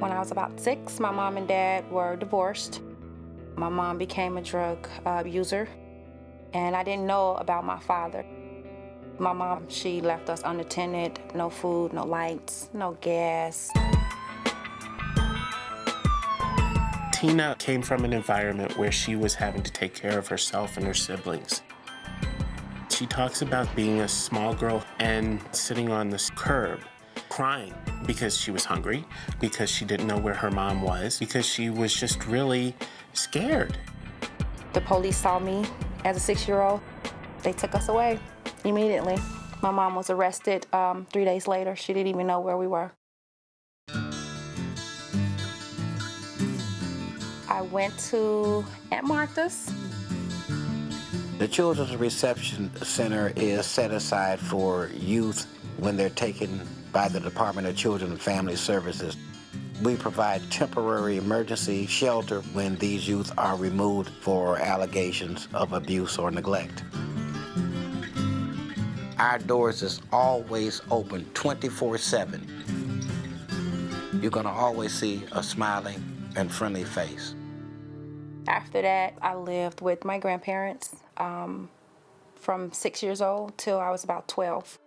When I was about 6, my mom and dad were divorced. My mom became a drug user, and I didn't know about my father. My mom, she left us unattended, no food, no lights, no gas. Tina came from an environment where she was having to take care of herself and her siblings. She talks about being a small girl and sitting on this curb, crying because she was hungry, because she didn't know where her mom was, because she was just really scared. The police saw me as a 6-year-old. They took us away immediately. My mom was arrested 3 days later. She didn't even know where we were. I went to Aunt Martha's. The Children's Reception Center is set aside for youth when they're taken by the Department of Children and Family Services. We provide temporary emergency shelter when these youth are removed for allegations of abuse or neglect. Our doors is always open 24/7. You're gonna always see a smiling and friendly face. After that, I lived with my grandparents from 6 years old till I was about 12.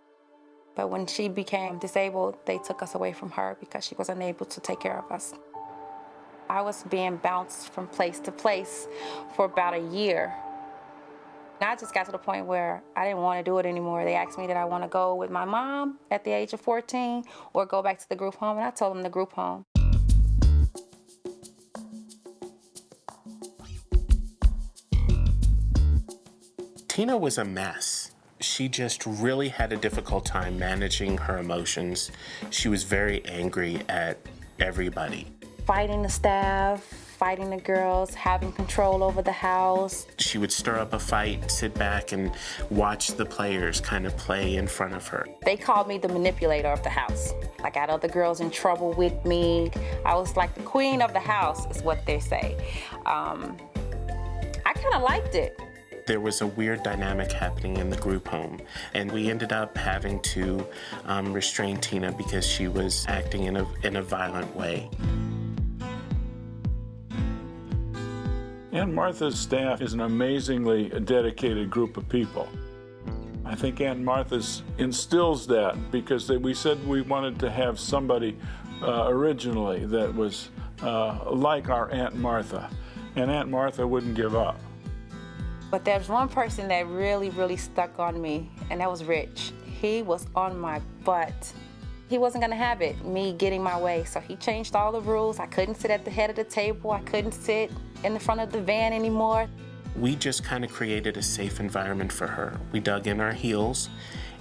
But when she became disabled, they took us away from her because she was unable to take care of us. I was being bounced from place to place for about a year. And I just got to the point where I didn't want to do it anymore. They asked me did I want to go with my mom at the age of 14 or go back to the group home, and I told them the group home. Tina was a mess. She just really had a difficult time managing her emotions. She was very angry at everybody. Fighting the staff, fighting the girls, having control over the house. She would stir up a fight, sit back and watch the players kind of play in front of her. They called me the manipulator of the house. I got other girls in trouble with me. I was like the queen of the house, is what they say. I kind of liked it. There was a weird dynamic happening in the group home, and we ended up having to restrain Tina because she was acting in a violent way. Aunt Martha's staff is an amazingly dedicated group of people. I think Aunt Martha's instills that because we said we wanted to have somebody originally that was like our Aunt Martha, and Aunt Martha wouldn't give up. But there's one person that really, really stuck on me, and that was Rich. He was on my butt. He wasn't gonna have it, me getting my way, so he changed all the rules. I couldn't sit at the head of the table. I couldn't sit in the front of the van anymore. We just kind of created a safe environment for her. We dug in our heels,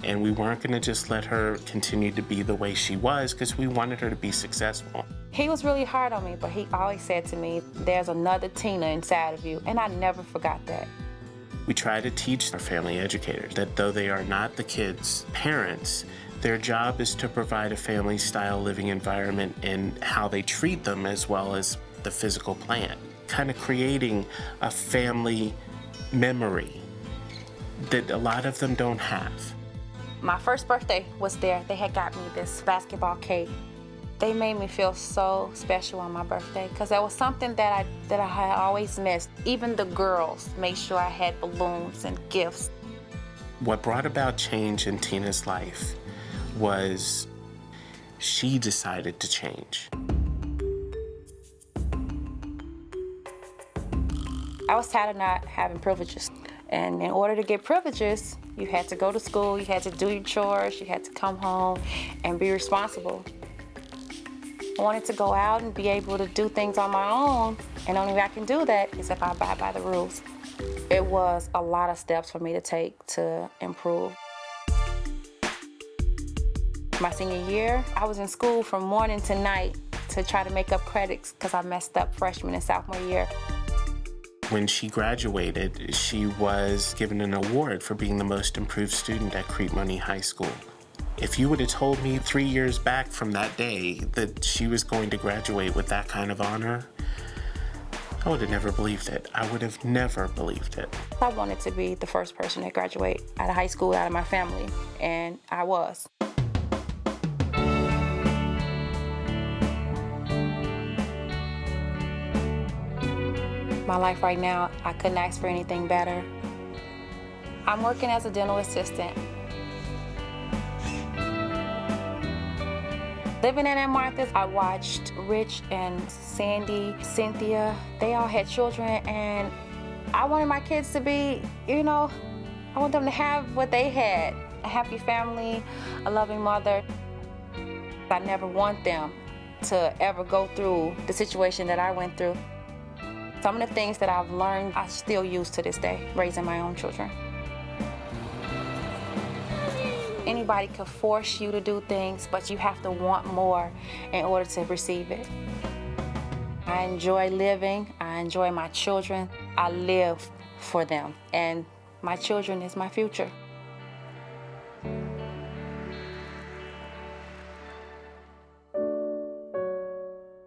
and we weren't gonna just let her continue to be the way she was because we wanted her to be successful. He was really hard on me, but he always said to me, there's another Tina inside of you, and I never forgot that. We try to teach our family educators that though they are not the kids' parents, their job is to provide a family-style living environment in how they treat them as well as the physical plant. Kind of creating a family memory that a lot of them don't have. My first birthday was there. They had got me this basketball cake. They made me feel so special on my birthday because that was something that I had always missed. Even the girls made sure I had balloons and gifts. What brought about change in Tina's life was she decided to change. I was tired of not having privileges. And in order to get privileges, you had to go to school, you had to do your chores, you had to come home and be responsible. I wanted to go out and be able to do things on my own, and the only way I can do that is if I abide by the rules. It was a lot of steps for me to take to improve. My senior year, I was in school from morning to night to try to make up credits because I messed up freshman and sophomore year. When she graduated, she was given an award for being the most improved student at Crete Money High School. If you would have told me 3 years back from that day that she was going to graduate with that kind of honor, I would have never believed it. I would have never believed it. I wanted to be the first person to graduate out of high school, out of my family, and I was. My life right now, I couldn't ask for anything better. I'm working as a dental assistant. Living in Aunt Martha's, I watched Rich and Sandy, Cynthia. They all had children, and I wanted my kids to be, I want them to have what they had. A happy family, a loving mother. I never want them to ever go through the situation that I went through. Some of the things that I've learned, I still use to this day, raising my own children. Anybody could force you to do things, but you have to want more in order to receive it. I enjoy living. I enjoy my children. I live for them, and my children is my future.